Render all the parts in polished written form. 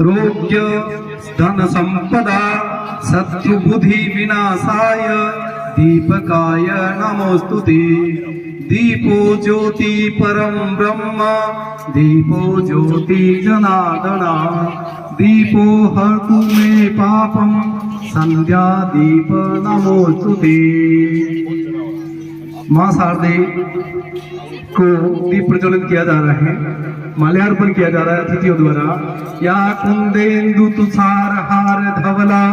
रोग्य धन संपदा शत्रु बुद्धि विनाशाय दीपकाय नमोस्तुते। दीपो ज्योति परम ब्रह्म दीपो ज्योति जनार्दना दीपो हर्तु मे पापम संध्या दीप नमोस्तुते। मां शारदे को दीप प्रज्वलन किया जा रहा है, माल्यार्पण किया जा रहा है अतिथियों द्वारा। या कुंदेन्दु तुषार हार धवला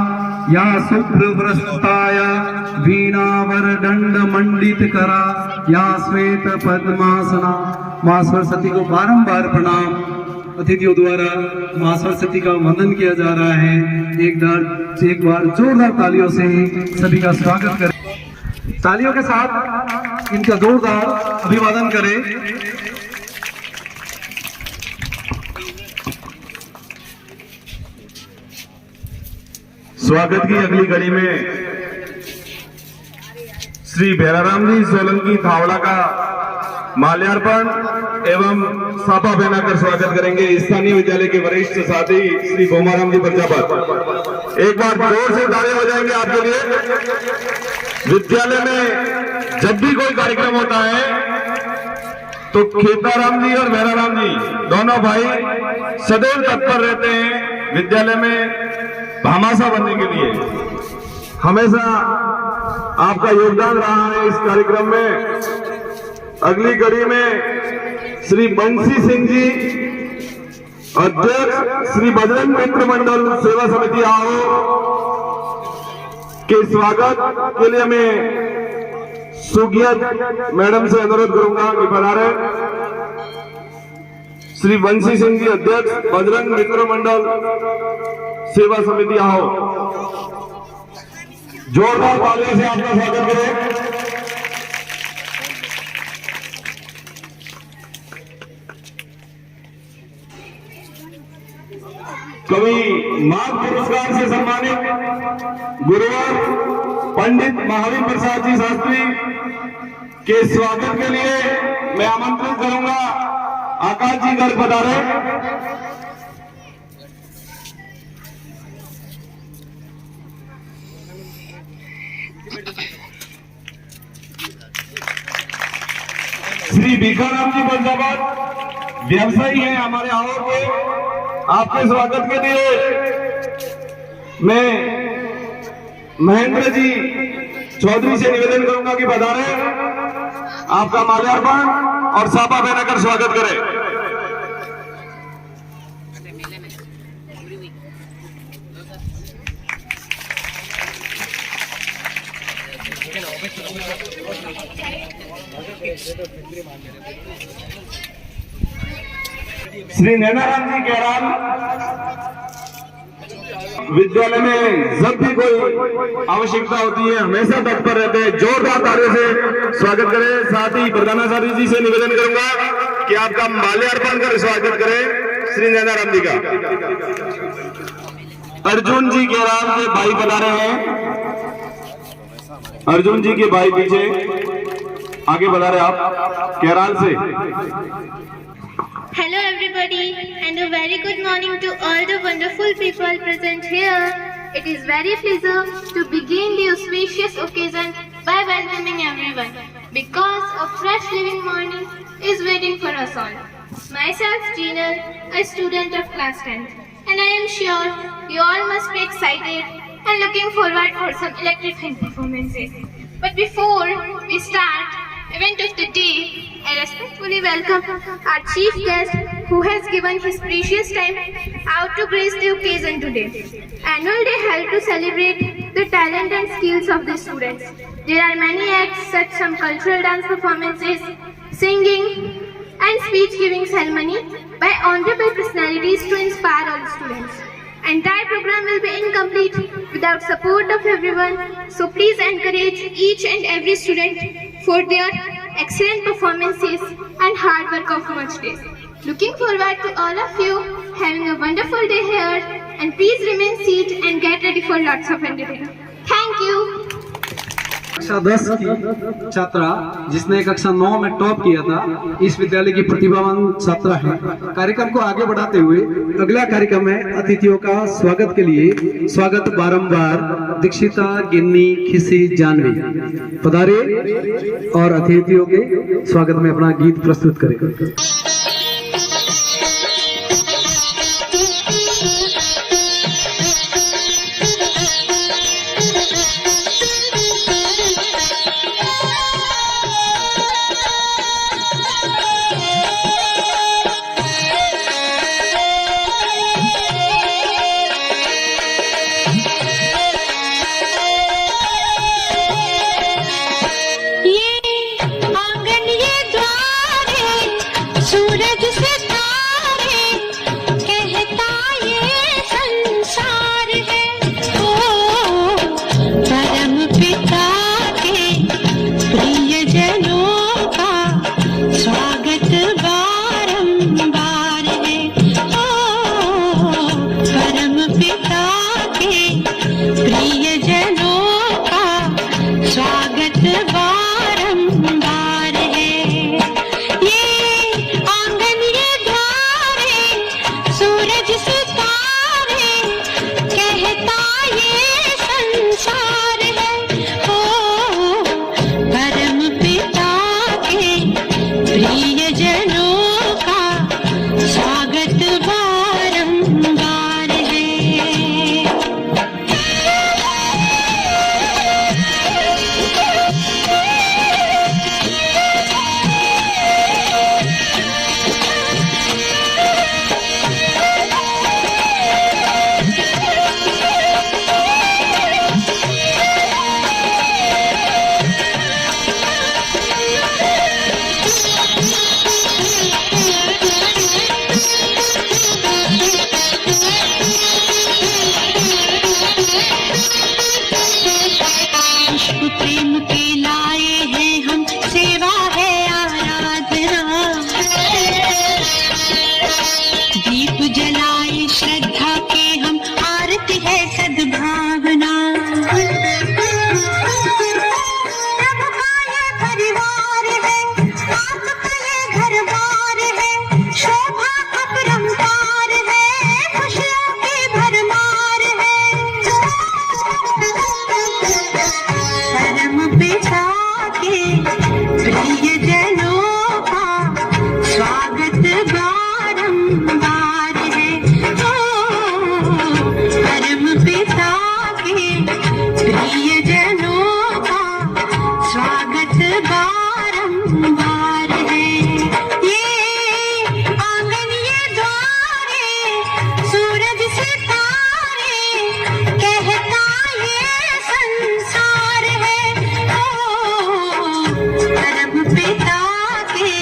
या शुभ्र वृषताया वीणावर दंड मंडित करा या श्वेत पद्मासना। मां सरस्वती को बारंबार प्रणाम अतिथियों द्वारा मां सरस्वती का वंदन किया जा रहा है। एक बार जोरदार तालियों से सभी का स्वागत करें। तालियों के साथ इनका जोरदार अभिवादन करें। स्वागत की अगली कड़ी में श्री भैराराम जी सोलंकी थावड़ा का माल्यार्पण एवं साफा पहनाकर स्वागत करेंगे स्थानीय विद्यालय के वरिष्ठ साथी श्री भोमाराम जी प्रजापत। एक बार जोर से ताली हो जाएंगे आपके लिए। विद्यालय में जब भी कोई कार्यक्रम होता है तो खेताराम जी और भैराराम जी दोनों भाई सदैव तत्पर रहते हैं विद्यालय में भामाशाह बनने के लिए। हमेशा आपका योगदान रहा है इस कार्यक्रम में। अगली कड़ी में श्री बंसी सिंह जी अध्यक्ष श्री बजरंग मित्र मंडल सेवा समिति आओ के स्वागत के लिए मैं सुगियत मैडम से अनुरोध करूंगा कि पधारे। श्री बंसी सिंह जी अध्यक्ष बजरंग मित्र मंडल सेवा समिति आओ, जोरदार तालियों से आपका स्वागत करें। कवि माघ पुरस्कार से सम्मानित गुरुवर पंडित महावीर प्रसाद जी शास्त्री के स्वागत के लिए मैं आमंत्रित करूंगा आकाश जी गर्ग पधारे। श्री भिखाराम जी प्रजापत व्यवसायी हैं हमारे आओ के, आपके स्वागत के लिए मैं महेंद्र जी चौधरी से निवेदन करूंगा कि पधारे, आपका माल्यार्पण और साफा पहनाकर स्वागत करें। श्री नैनाराम जी कैराल विद्यालय में जब भी कोई आवश्यकता होती है हमेशा तत्पर रहते हैं। जोरदार तालियों से स्वागत करें। साथ ही प्रधानाचार्य जी से निवेदन करूंगा कि आपका माल्यार्पण कर स्वागत करें श्री नैनाराम जी का। अर्जुन जी कैराल के भाई बता रहे हैं, अर्जुन जी के भाई पीछे आगे बढ़ा रहे आप कैराल से। Hello everybody and a very good morning to all the wonderful people present here. It is very pleasure to begin the auspicious occasion by welcoming everyone because a fresh living morning is waiting for us all. Myself Jinal, a student of class 10, and I am sure you all must be excited and looking forward for some electrifying performances. But before we start event of the day, I respectfully welcome our chief guest who has given his precious time out to grace the occasion today. Annual day held to celebrate the talent and skills of the students. There are many acts such some cultural dance performances, singing and speech giving ceremony by honorable personalities to inspire all students. Entire program will be incomplete without support of everyone, so please encourage each and every student for their excellent performances and hard work of much days. Looking forward to all of you having a wonderful day here, and please remain seated and get ready for lots of entertainment. Thank you. कक्षा 10 की छात्रा जिसने कक्षा 9 में top किया था, इस विद्यालय की प्रतिभावान छात्रा है। कार्यक्रम को आगे बढ़ाते हुए अगला कार्यक्रम है अतिथियों का स्वागत के लिए स्वागत बारंबार दीक्षिता गिन्नी खिसी जानवी पधारे और अतिथियों के स्वागत में अपना गीत प्रस्तुत करें। सूरज सितारे कहता ये संसार है, ओ परम पिता के प्रिय जनों का स्वागत बारंबार है, ओ परम पिता के प्रिय जनों का स्वागत बारंबार है। सूरज सितारे कहता ये संसार है, ओ परम पिता के प्रिय जनों का स्वागत बारंबार है। प्रेम के लाए हैं हम, सेवा है आराधना, दीप जलाए श्रद्धा के हम, आरती है सद्भावना। प्रभु का ये परिवार है, आपका ये घर बार है, शोभा अपरंपार है, खुशियों की भरमार है। परम पिता के प्रिय जनों का स्वागत बारंबार है, ओ परम पिता के प्रिय जनों का स्वागत बारंबार है। ये आंगन ये द्वारे सूरज सितारे कहता ये संसार है, ओ परम पिता के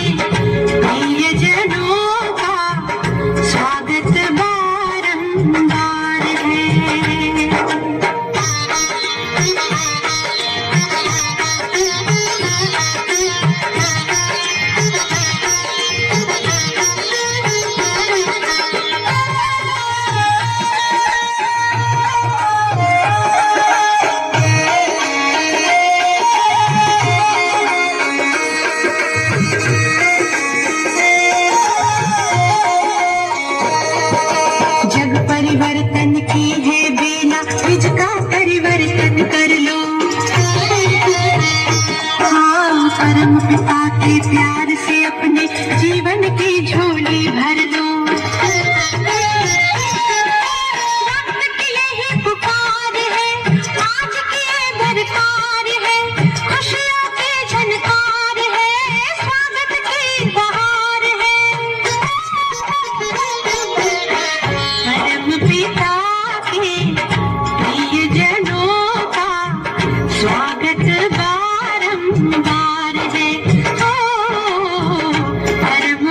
प्रिय जनों का स्वागत बारंबार है। जग परिवर्तन की है बेला, निज का परिवर्तन कर लो, हाँ परम पिता के प्यार से अपने जीवन की झोली भर लो। वक्त की यही पुकार है, आज की ये दरकार है, खुशियों की झनकार है, स्वागत की बहार है। परम पिता के प्रिय जनों का स्वागत बारंबार है, ओ परम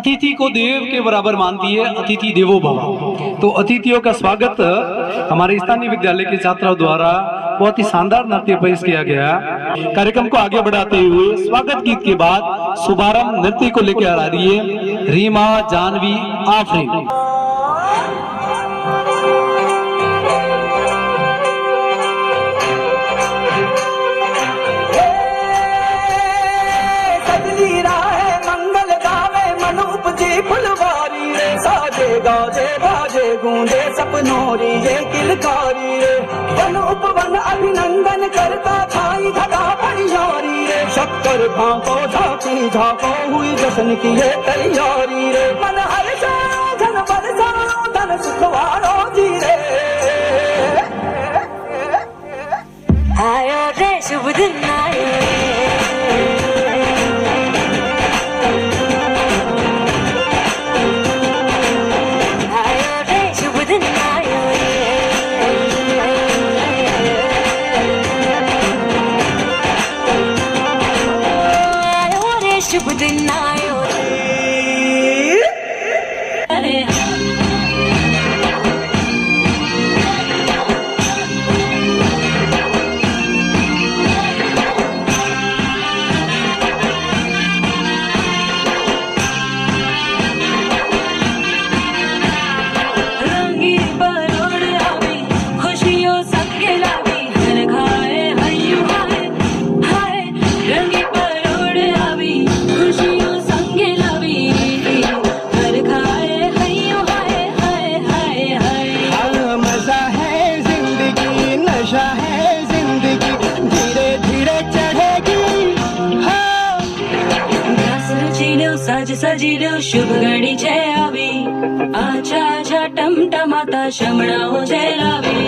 अतिथि को देव के बराबर मानती है, अतिथि देवो भव। तो अतिथियों का स्वागत हमारे स्थानीय विद्यालय के छात्रों द्वारा बहुत ही शानदार नृत्य पेश किया गया। कार्यक्रम को आगे बढ़ाते हुए स्वागत गीत के बाद शुभारंभ नृत्य को लेकर आ रही है रीमा जानवी आफरीन। फुलवारी रे साजे गाजे बाजे गूंजे सपनोरी ये किलकारी रे वन उपवन अभिनंदन करता छाई घटा परियारी रे शक्कर भांको झांकी झांको हुई जश्न की ये तैयारी रे मन हर्षा धन बरसा धन सुखवारो जी रे आयो रे शुभ दिन आयो शुभ दिन आयो सजीलो शुभ घड़ी छे आवी आछा आछा टमटमाता शमणाओ छे लावी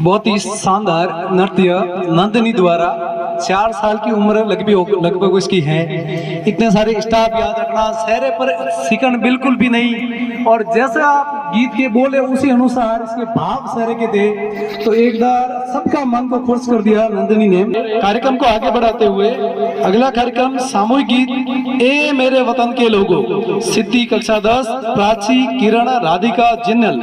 बहुत ही शानदार नृत्य नंदिनी द्वारा 4 साल की उम्र लगभग उसकी है। इतने सारे स्टाफ याद रखना, चेहरे पर सिकन बिल्कुल भी नहीं, और जैसे आप गीत के बोले उसी अनुसार इसके भाव चेहरे के थे, तो एक बार सबका मन को खुश कर दिया नंदिनी ने। कार्यक्रम को आगे बढ़ाते हुए अगला कार्यक्रम सामूहिक गीत ए मेरे वतन के लोगों, सिद्धि कक्षा 10, प्राची, किरण, राधिका, जिन्नल।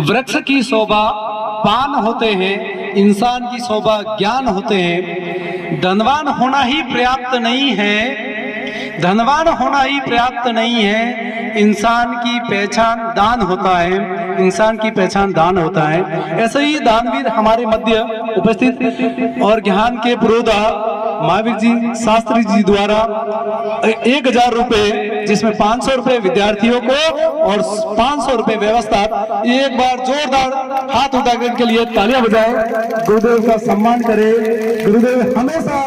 वृक्ष की शोभा पान होते हैं, इंसान की शोभा ज्ञान होते हैं। धनवान होना ही पर्याप्त नहीं है, धनवान होना ही पर्याप्त नहीं है। इंसान की पहचान दान होता है, इंसान की पहचान दान होता है। ऐसे ही दानवीर हमारे मध्य उपस्थित और ज्ञान के पुरोधा महावीर जी शास्त्री जी द्वारा 1000 रुपए, जिसमें 500 रुपए विद्यार्थियों को और 500 रुपए व्यवस्था। एक बार जोरदार हाथ उठाकर के लिए तालियां बजाएं, गुरुदेव का सम्मान करें। गुरुदेव हमेशा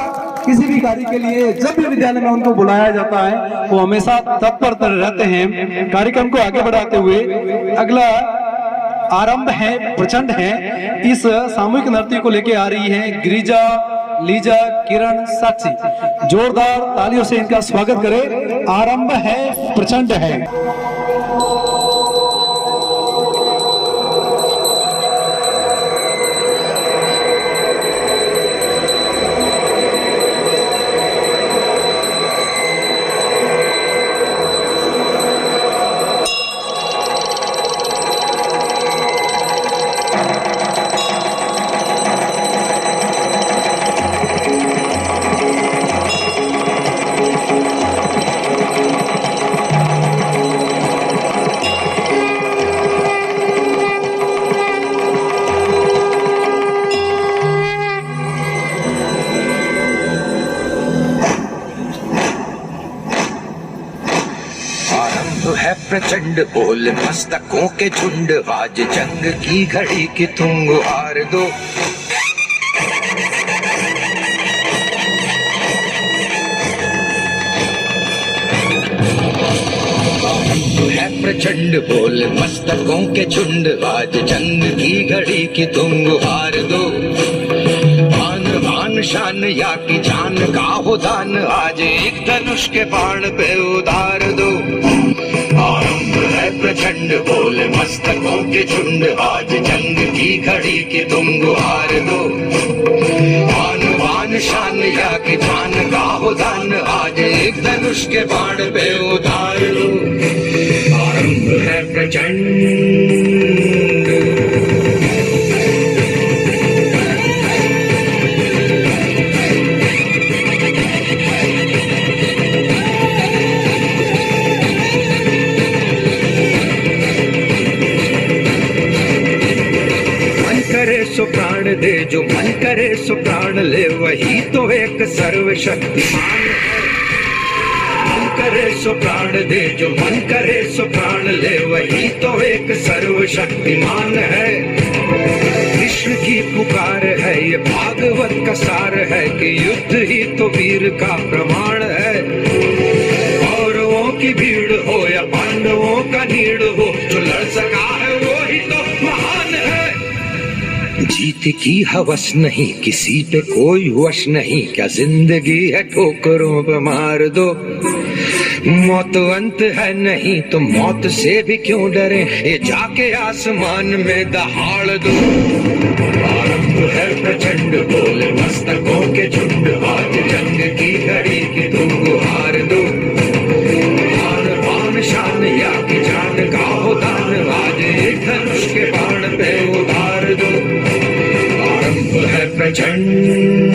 किसी भी कार्य के लिए जब भी विद्यालय में उनको बुलाया जाता है वो हमेशा तत्पर रहते हैं। कार्यक्रम को आगे बढ़ाते हुए अगला आरंभ है, प्रचंड है। इस सामूहिक नृत्य को लेके आ रही है गिरिजा, लीजा, किरण, साक्षी। जोरदार तालियों से इनका स्वागत करें। आरंभ है, प्रचंड है। प्रचंड बोल मस्तकों के झुंड, आज जंग की घड़ी की तुम हार दो। है प्रचंड बोल मस्तकों के झुंड, आज जंग की घड़ी की तुम हार दो। भान शान या की जान का हो दान, आज एक धनुष के बाण पे उतार दो। आरंभ है प्रचंड प्रचंड बोल मस्तकों के झुंड आज जंग की घड़ी की तुम गुहार दो आन बान शान या कि जान का हो दान आज एक धनुष के बाण पे उतार लो आरंभ है प्रचंड सो प्राण दे जो मन करे सो प्राण ले वही तो एक सर्वशक्तिमान है मन करे सो प्राण दे जो मन करे सो प्राण ले वही तो एक सर्वशक्तिमान है कृष्ण की पुकार है ये भागवत का सार है कि युद्ध ही तो वीर का प्रमाण है कौरवों की भीड़ हो या पांडवों का नीड़ हो जो लड़ सका है वो ही तो महान है जीत की हवस नहीं किसी पे कोई वश नहीं क्या जिंदगी है ठोकरों पे मार दो मौत अंत है नहीं तो मौत से भी क्यों डरे ये जाके आसमान में दहाड़ दो आरंभ है प्रचंड बोल मस्तकों के झुंड आज जंग की घड़ी की तुम गुहार दो आन बान शान या कि जान का हो दान आज एक धनुष के बाण पे उतार दो है प्रचंड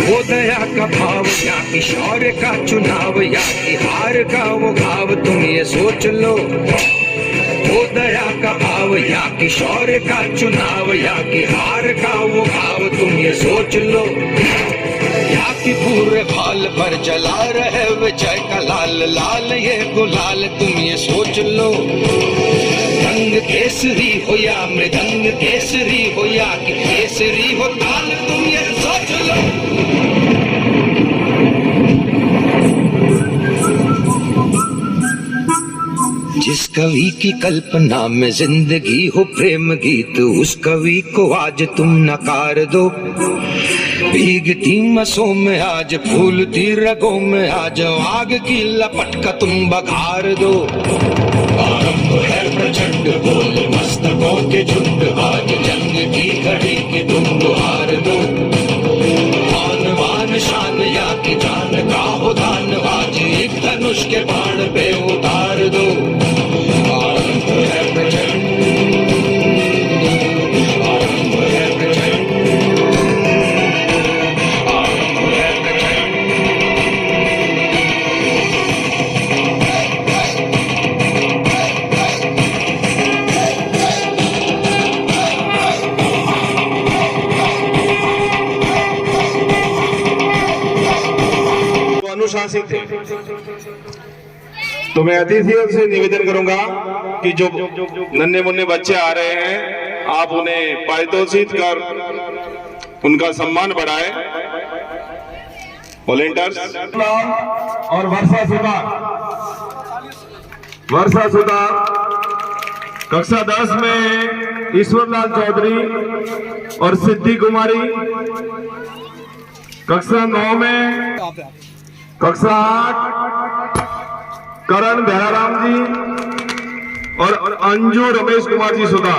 वो दया का भाव या कि शौर्य का चुनाव या कि हार का वो भाव तुम ये सोच लो वो दया का भाव या कि शौर्य का चुनाव या कि हार का वो भाव तुम ये सोच लो या कि पूरे भाल पर जला रहे विजय का लाल लाल ये गुलाल तुम ये सोच लो रंग केसरी हो या मृदंग केसरी हो या कि केसरी हो ताल तुम ये सोच लो जिस कवि की कल्पना में जिंदगी हो प्रेम गीत उस कवि को आज तुम नकार दो भीगती मसों में आज फूलती रगों में आज आग की लपट का तुम बघार दो आरंभ है प्रचंड बोल मस्तकों के झुंड आज जंग की घड़ी की तुम गुहार दो आन बान शान या कि जान का हो दान आज एक धनुष के बाण पे उतार दो आरंभ है प्रचंड आरंभ है प्रचंड आरंभ है प्रचंड अनुशासित थे तो मैं अतिथियों से निवेदन करूंगा कि जो नन्हे मुन्ने बच्चे आ रहे हैं आप उन्हें पारितोषित कर उनका सम्मान बढ़ाएं। वॉलेंटियर्स और वर्षा सुधा कक्षा 10 में ईश्वरलाल चौधरी और सिद्धि कुमारी, कक्षा 9 में कक्षा 8 करण भैराराम जी और अंजू रमेश कुमार जी सुधा।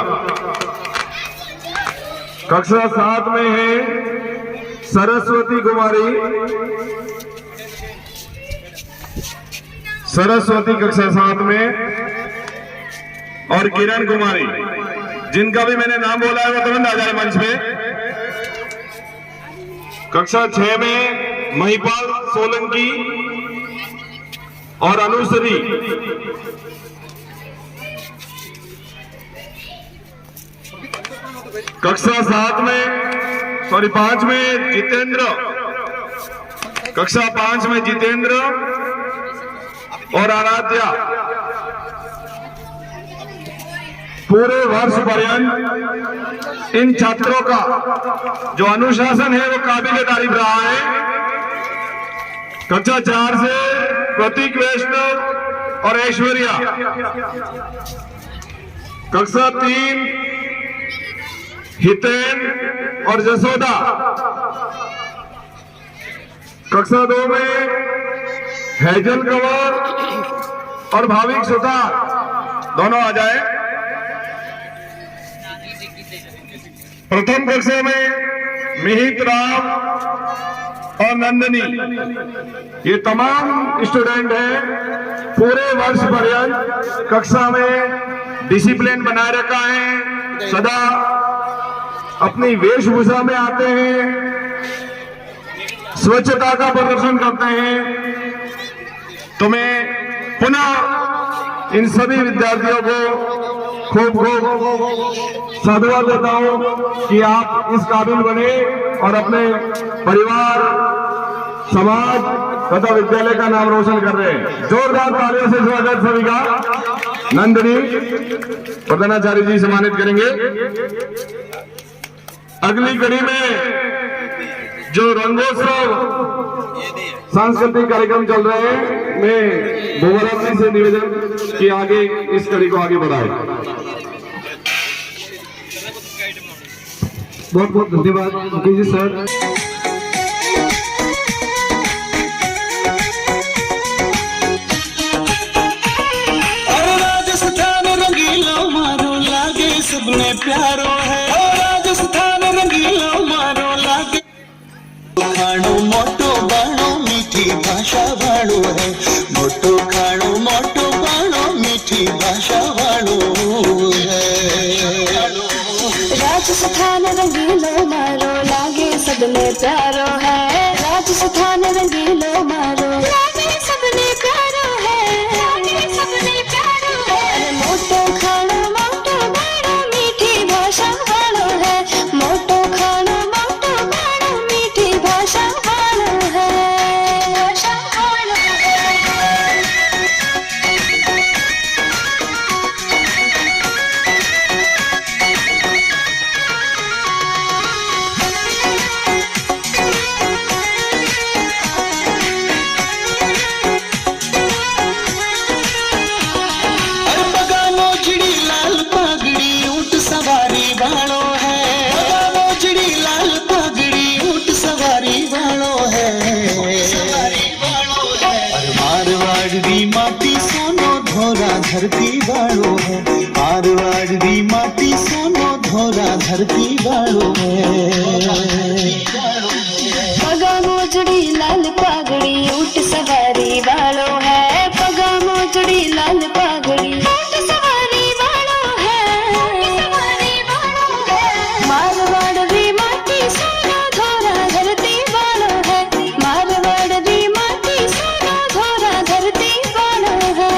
कक्षा 7 में है सरस्वती कुमारी, सरस्वती कक्षा 7 में, और किरण कुमारी जिनका भी मैंने नाम बोला है वो तुरंत आ जाए मंच पे। कक्षा 6 में महिपाल सोलंकी और अनुश्री। कक्षा 7 में 5 में जितेंद्र, कक्षा 5 में जितेंद्र और आराध्या। पूरे वर्ष पर्यंत इन छात्रों का जो अनुशासन है वो काबिल तारीफ रहा है। कक्षा 4 से प्रतीक वैष्णव, और ऐश्वर्या। कक्षा 3 हितेन और जसोदा। कक्षा 2 में हैजल कंवर और भाविक सुतार, दोनों आ जाए। प्रथम कक्षा में मिहित राम और नंदनी, ये तमाम स्टूडेंट हैं। पूरे वर्ष पर्यंत कक्षा में डिसिप्लिन बनाए रखा है, सदा अपनी वेशभूषा में आते हैं, स्वच्छता का प्रदर्शन करते हैं। तो मैं पुनः इन सभी विद्यार्थियों को खूब साधुवाद देता हूं कि आप इस काबिल बने और अपने परिवार, समाज तथा विद्यालय का नाम रोशन कर रहे हैं। जोरदार तालियों से स्वागत सभी का। नंदनी प्रधानाचार्य जी सम्मानित करेंगे। अगली कड़ी में जो रंगोत्सव सांस्कृतिक कार्यक्रम चल रहे हैं, मैं भोमराम जी से निवेदन कि आगे इस कड़ी को आगे बढ़ाए। बहुत बहुत धन्यवाद मुकेश जी सर। राजस्थान रंगीलो मारो लागे सबने प्यारो है। राजस्थान रंगीलो मारो लागे खाणो मोटो बाणो मीठी भाषा वाळो है। मोटो खाणो मोटो बाणो मीठी भाषा वाळो है। राजस्थान रंगीलो मारो लागे सबने प्यारो है। राजस्थान रंगीलो मारो लागे सबने प्यारो है। लागे सबने प्यारो है। मोटो खाणो मोटो बाणो मीठी भाषा वाळो है। मोटो खाणो मोटो बाणो मीठी भाषा वाळो है। भाषा वाळो है। पगा मोजड़ी लाल पगड़ी ऊंट सवारी वालो है। पगा मोजड़ी लाल पगड़ी ऊंट सवारी वालो है। और मारवाड़ दी माटी सोनो धोरा धरती वालो है। मारवाड़ दी माटी सोनो धोरा धरती वालो है। पगा मोजड़ी लाल पगड़ी ऊंट सवारी वालो है। पगा मोजड़ी लाल पगड़ी ऊंट सवारी वालो है। मारवाड़ दी माटी सोना धोरा धरती वालो है। मारवाड़ दी माटी सोना धोरा धरती वालो है।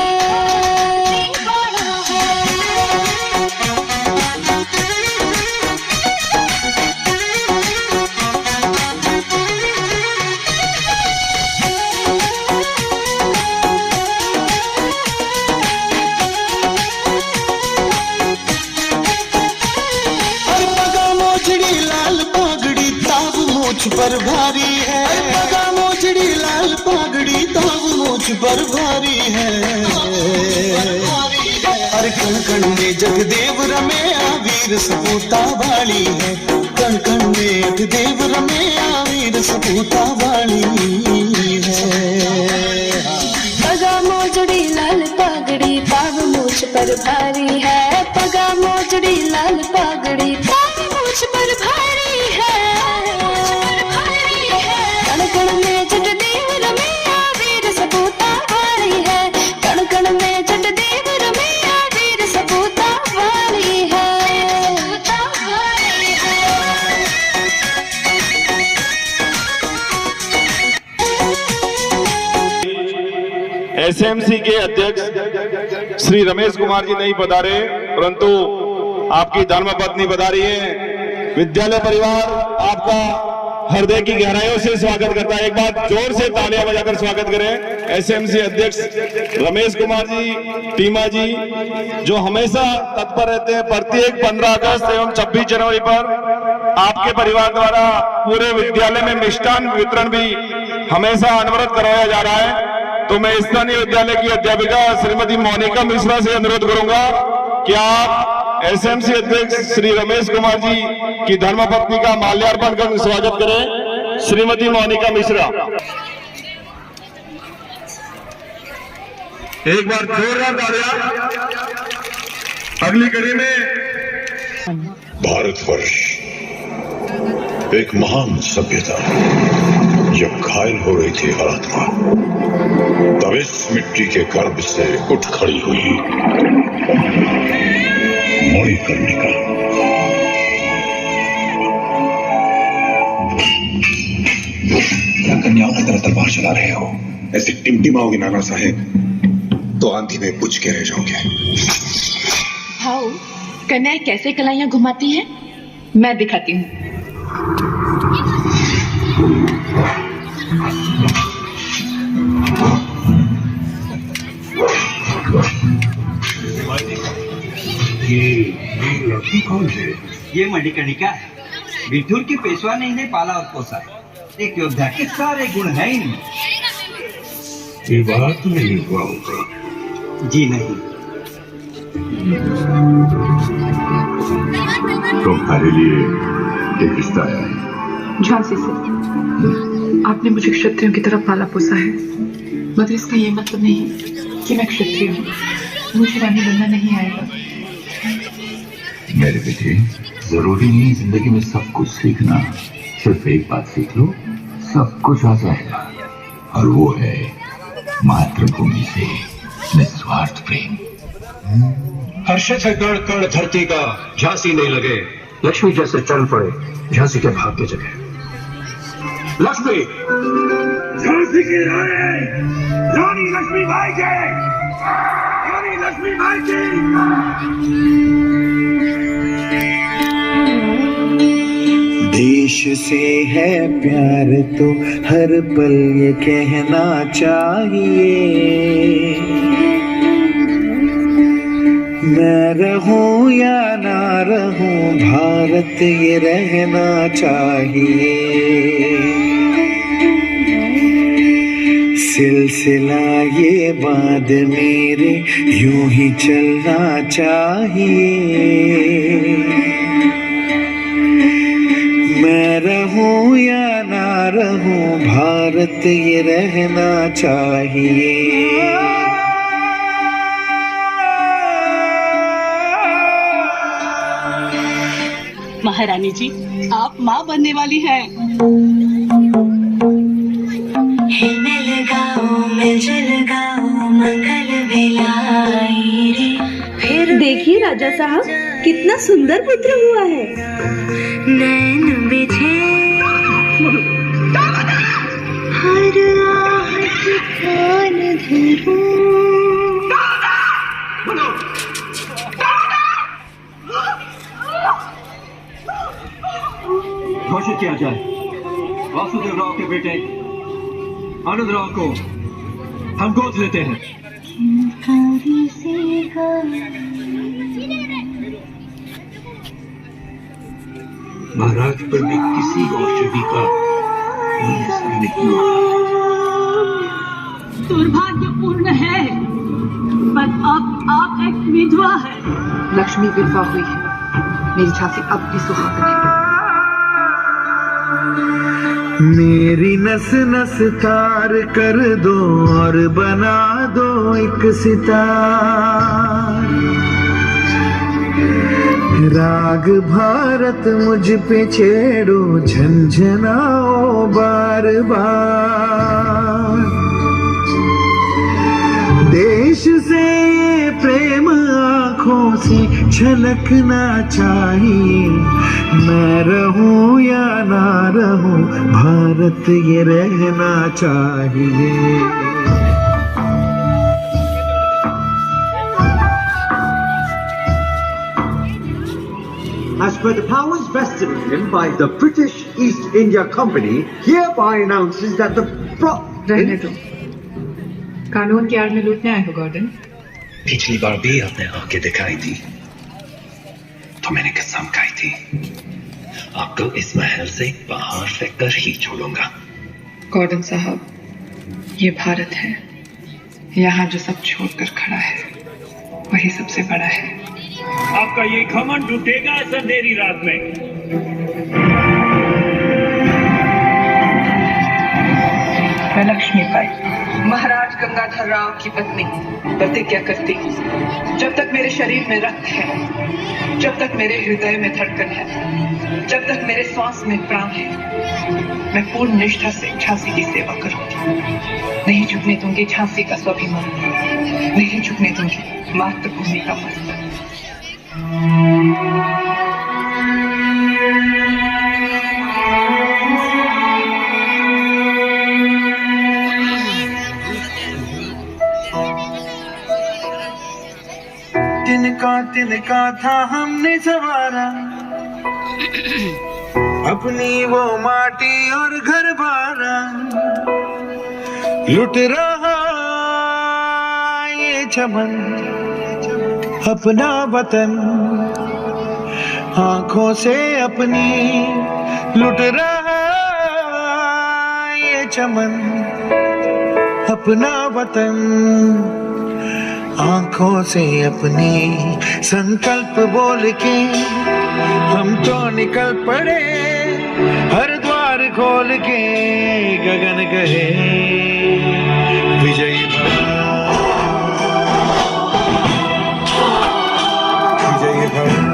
और पगा मोजड़ी लाल पगड़ी ताव मूछ पर भारी है। पगा मोजड़ी लाल पगड़ी ताव मूछ पर भारी है। और कण कण में जगदेव रमे वीर सपूता वाली है। कण कण में जगदेव रमे वीर सपूता वाली है। पगा मोजड़ी लाल पगड़ी ताव मूछ पर भारी है। पगा मोजड़ी लाल पगड़ी ताव मूछ पर भारी है। कण कण में जट देव रमैया वीर सपूता वाली है। कण कण में जट देव रमैया वीर सपूता वाली है। एसएमसी के अध्यक्ष श्री रमेश कुमार जी नहीं पधारे, परंतु आपकी धर्मपत्नी पधारी है। विद्यालय परिवार आपका हृदय की गहराइयों से स्वागत करता है। एक बार जोर से तालियां बजाकर स्वागत करें एसएमसी अध्यक्ष रमेश कुमार जी, टीमा जी, जो हमेशा तत्पर रहते हैं। प्रत्येक 15 अगस्त एवं 26 जनवरी पर आपके परिवार द्वारा पूरे विद्यालय में मिष्ठान वितरण भी हमेशा अनवरत करवाया जा रहा है। तो मैं स्थानीय विद्यालय की अध्यापिका श्रीमती मोनिका मिश्रा से अनुरोध करूंगा कि आप एसएमसी अध्यक्ष श्री रमेश कुमार जी की धर्मपत्नी का माल्यार्पण कर स्वागत करें। श्रीमती मोनिका मिश्रा, एक बार जोरदार तालियां। अगली कड़ी में भारतवर्ष एक महान सभ्यता जब घायल हो रही थी हर आत्मा, तब इस मिट्टी के गर्भ से उठ खड़ी हुई मणिकर्णिका। क्या कन्याओं की तरह तलवार चला रहे हो? ऐसे टिमटिमाओगे नाना साहेब तो आंधी में बुझ के रह जाओगे। भाऊ, कन्याएं कैसे कलाइयां घुमाती हैं? मैं दिखाती हूँ। ये लड़की कौन है? ये मणिकर्णिका है। बिठूर के पेशवा ने इन्हें पाला और पोसा है। एक योद्धा के सारे गुण हैं इनमें। विवाह तो नहीं हुआ होगा? जी नहीं। तुम्हारे लिए एक रिश्ता आया है। झांसी से आपने मुझे क्षत्रियों की तरफ पाला पोसा है, मगर इसका ये मतलब नहीं कि मैं क्षत्रिय हूँ। मुझे रानी बनना नहीं आएगा। मेरे बेटे, जरूरी नहीं जिंदगी में सब कुछ सीखना। सिर्फ एक बात सीख लो, सब कुछ आ जाएगा, और वो है मातृभूमि से निस्वार्थ प्रेम। हर्षित है कण कण धरती का, झांसी नहीं लगे। लक्ष्मी जैसे चल पड़े झांसी के भाग्य जगह। लक्ष्मी, झांसी की रानी, रानी लक्ष्मीबाई जय, रानी लक्ष्मीबाई जय। देश से है प्यार तो हर पल ये कहना चाहिए, मैं रहूं या ना रहूं भारत ये रहना चाहिए। सिलसिला ये बात मेरे यूं ही चलना चाहिए, मैं रहूं या ना रहूं भारत ये रहना चाहिए। महारानी जी, आप माँ बनने वाली हैं। मिल गाओ मिल गाओ मंगल बेलाई रे। फिर देखिए राजा साहब, कितना सुंदर पुत्र हुआ है। नैन बिछे हर आहट कान धरूं। घोषित किया जाए वासुदेव राव के बेटे आनंद राव को हम गोद लेते हैं। महाराज पर भी किसी औषधि का कोई असर नहीं हुआ। दुर्भाग्यपूर्ण है, पर अब आप एक विधवा है। लक्ष्मी विधवा हुई है, मेरी झांसी अब भी सुहागन है। मेरी नस नस तार कर दो और बना दो एक सितार। राग भारत मुझ पे छेड़ो, झंझनाओ बार बार। देश से प्रेम आँखों से छलकना चाहिए, मैं रहूं या ना रहूं भारत ये रहना चाहिए। As per the powers vested in him by the British East India Company, hereby announces that the रहने दो, कानून की आड़ में लूटने आए हो गॉर्डन। पिछली बार भी आपने आंखें दिखाई थी तो मैंने कसम खाई थी, आपको इस महल से बाहर फेंक कर ही छोड़ूंगा। गॉर्डन साहब, ये भारत है, यहाँ जो सब छोड़कर खड़ा है वही सबसे बड़ा है। आपका ये घमंड टूटेगा इस अंधेरी रात में। मैं लक्ष्मीबाई, महाराज गंगाधर राव की पत्नी, प्रतिज्ञा करती हूँ, जब तक मेरे शरीर में रक्त है, जब तक मेरे हृदय में धड़कन है, जब तक मेरे श्वास में प्राण है, मैं पूर्ण निष्ठा से झांसी की सेवा करूंगी। नहीं झुकने दूंगी झांसी का स्वाभिमान, नहीं झुकने दूंगी मातृभूमि का मस्तक। तिनका था हमने सवारा, अपनी वो माटी और घर बारा, लुट रहा ये चमन अपना वतन, आंखों से अपनी लुट रहा ये चमन अपना वतन, आंखों से अपनी संकल्प बोल के हम तो निकल पड़े, हर द्वार खोल के गगन कहे विजयी भव, विजयी भव।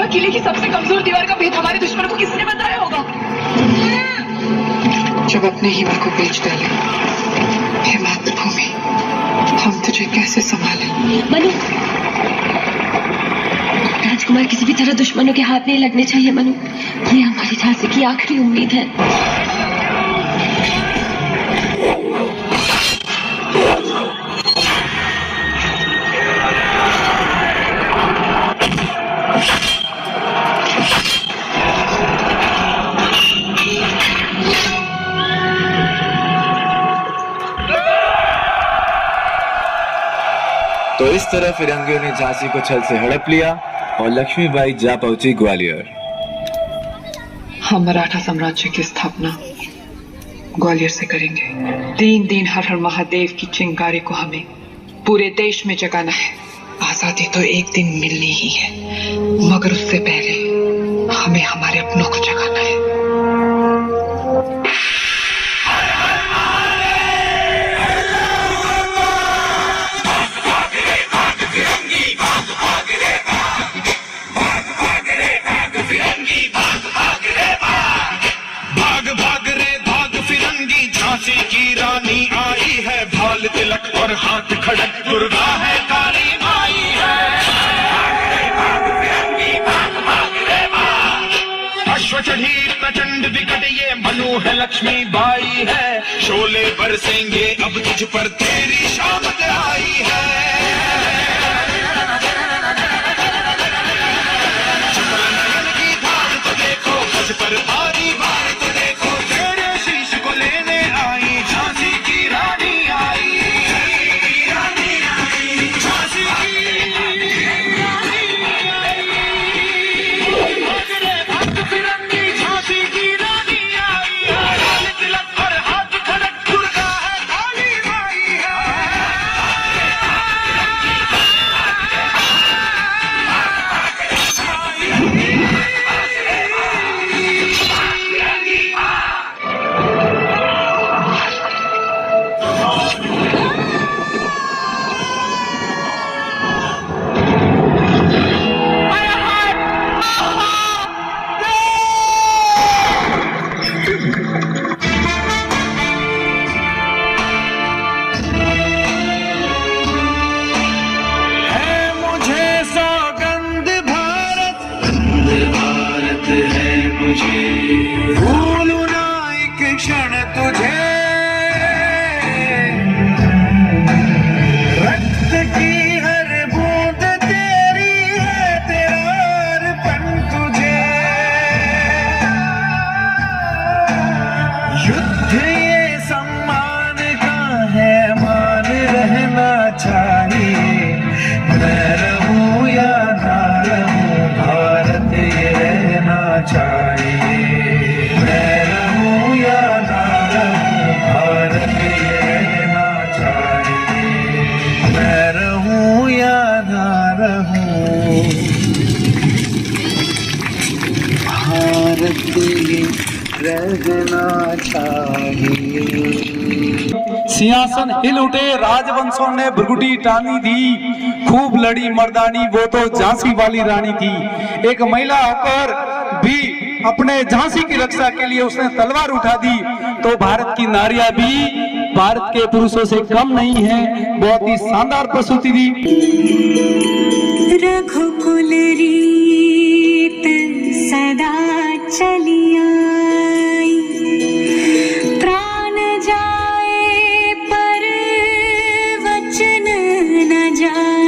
किले की सबसे कमजोर दीवार का भेद हमारे दुश्मनों को किसने बताया होगा? जब अपने ही मां को बेच डाले, हे मातृभूमि, हम तुझे कैसे संभालें? मनु, राजकुमार किसी भी तरह दुश्मनों के हाथ नहीं लगने चाहिए मनु, ये हमारी झांसी की आखिरी उम्मीद है। तो इस तरह फिरंगियों ने झांसी को छल से हड़प लिया और लक्ष्मीबाई जा पहुंची ग्वालियर। हम मराठा साम्राज्य की स्थापना ग्वालियर से करेंगे। 3 दिन हर हर महादेव की चिंगारी को हमें पूरे देश में जगाना है। आजादी तो एक दिन मिलनी ही है, मगर उससे पहले हमें हमारे अपनों को जगाना है। की रानी आई है, भाल तिलक और हाथ खड़क, दुर्गा है काली माई है। अश्व चढ़ी प्रचंड विकट ये मनु है, लक्ष्मी बाई है। शोले बरसेंगे अब तुझ पर, तेरी शामत आई है। चंद्रनयन की धार तो देखो, मुझ पर भारी भार तो देखो, तेरे शीश को लेने झांसी की रानी आई, रानी आई, झांसी की रानी आई। भक्त फिरंगी झांसी की रानी आई, लाल तिलक पर हाथ खड़क, दुर्गा है काली माई है। सिंहासन हिल उठे, राजवंशों ने भ्रुकुटी टानी थी, खूब लड़ी मर्दानी वो तो झांसी वाली रानी थी। एक महिला होकर भी अपने झांसी की रक्षा के लिए उसने तलवार उठा दी। तो भारत की नारियां भी भारत के पुरुषों से कम नहीं है, बहुत ही शानदार प्रस्तुति दी। रघुकुल रीत सदा चली आई, प्राण जाए पर वचन न जाए।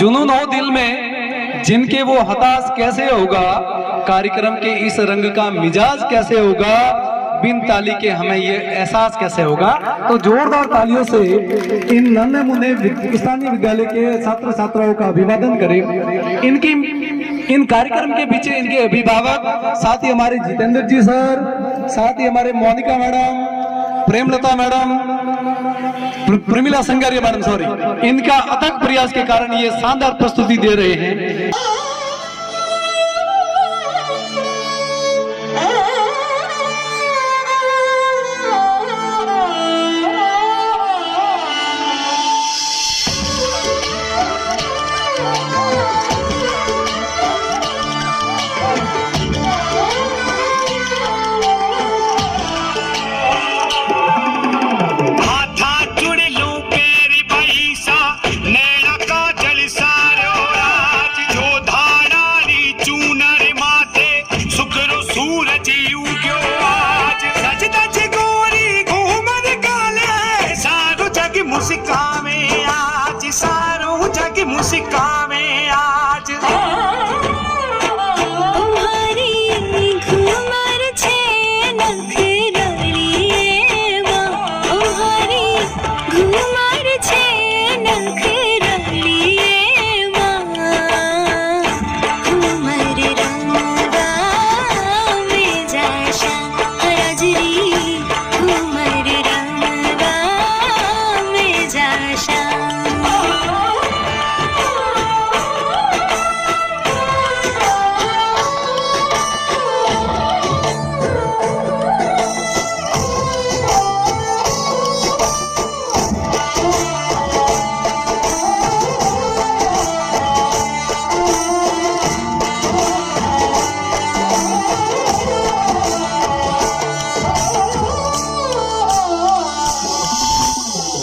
जुनून हो दिल में जिनके वो हताश कैसे होगा, कार्यक्रम के इस रंग का मिजाज कैसे होगा, बिन ताली के हमें ये एहसास कैसे होगा। तो जोरदार तालियों से इन नन्हे मुन्ने स्थानीय विद्यालय के छात्र छात्राओं का अभिवादन करें। इनकी इन कार्यक्रम के पीछे इनके अभिभावक, साथ ही हमारे जितेंद्र जी सर, साथ ही हमारे Monika madam, Premlata madam, Pramila Sangaria madam, sorry, इनका अथक प्रयास के कारण ये शानदार प्रस्तुति दे रहे हैं। मुस्कावे आज, सारों जग मुस्कावे आज। तुम्हारी घूमर छे नखरलिए माँ, तुम्हारी घूमर छे नखरलिए माँ। घूमर रंगा में जाशा हराजरी, घूमर रंगा में जाशा।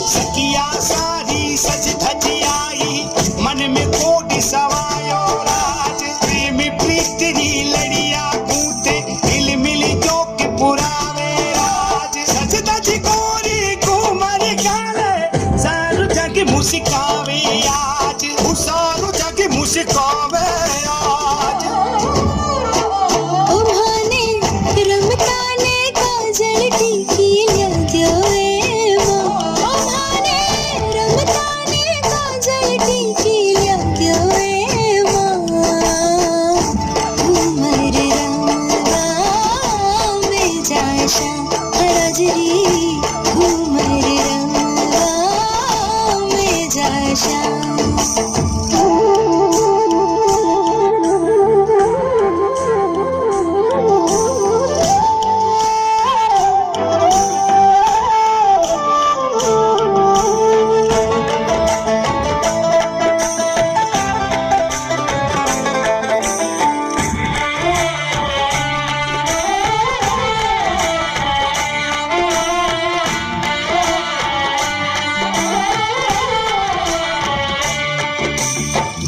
सखिया सारी सज धज आई, मन में कोटि सवायो राज। प्रेम प्रीतरी लड़िया कूटे, हिल मिल जो के पुरावे राज। सज धज गोरी घूमर गाले, सारू जग मुस्कावे आज, सारू जग मुस्कावे आज। उन्होंने रमताने काजल टीकी लग्यो है माँ, उन्होंने रमताने काजल टीकी लग्यो है माँ। घूमर रंगा में जाशा हराजरी, घूमर रंगा में जाशा।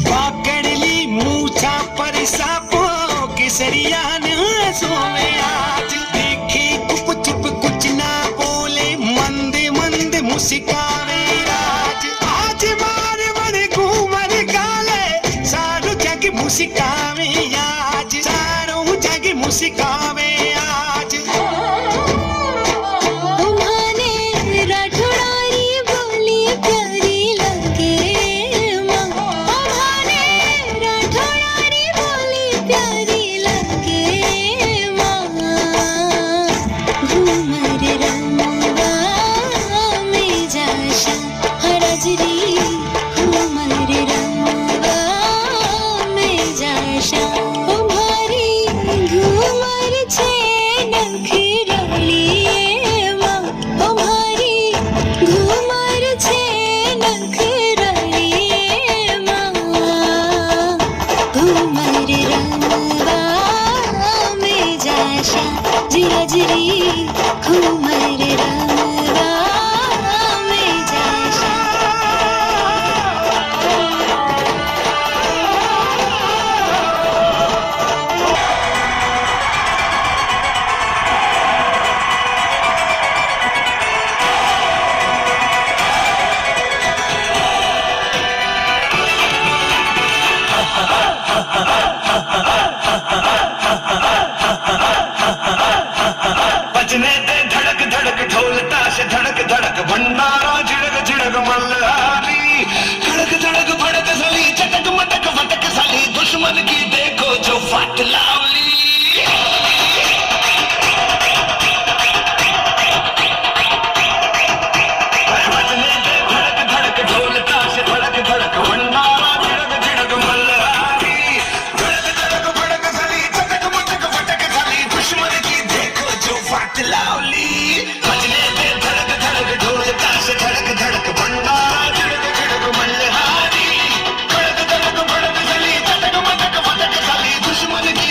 पाकड़ली मूछा पर सापो केसरिया ने सोवे आज। देखे गुप चुप कुछ ना बोले, मंदे मंदे मुस्कावे राज। आज मार बड़े घूमर गाले, सारू जग मुस्कावे आज, सारू जग मुस्कावे आज। उन्होंने राठौड़ारी बोली प्यारी लगे माँ, उन्होंने राठौड़ारी बोली प्यारी लगे माँ। घूमर रंगा में जाशा हराजरी, घूमर रंगा में जाशा। तुम्हारी घूमर छे नखरलिए माँ, तुम्हारी घूमर छे नखरलिए माँ। घूमर रंगा में जाशा जिराजरी, घूमर रंगा में जाशा। बजने दे धड़क धड़क ढोल ताश, धड़क धड़क भंडारा, झिड़क झिड़क मल्हारी। धड़क धड़क भड़क सली, चटक मटक फटक सली, दुश्मन की देखो जो फट लावली। बजने दे धड़क धड़क ढोल ताश, धड़क धड़क भंडारा, झिड़क झिड़क मल्हारी। धड़क धड़क भड़क सली, चटक मटक फटक सली, दुश्मन की देखो जो फट लावली। बजने दे धड़क धड़क ढोल ताश, धड़क धड़क भंडारा, झिड़क झिड़क मल्हारी। धड़क धड़क भड़क सली, चटक मटक फटक सली, दुश्मन की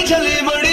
चले बड़ी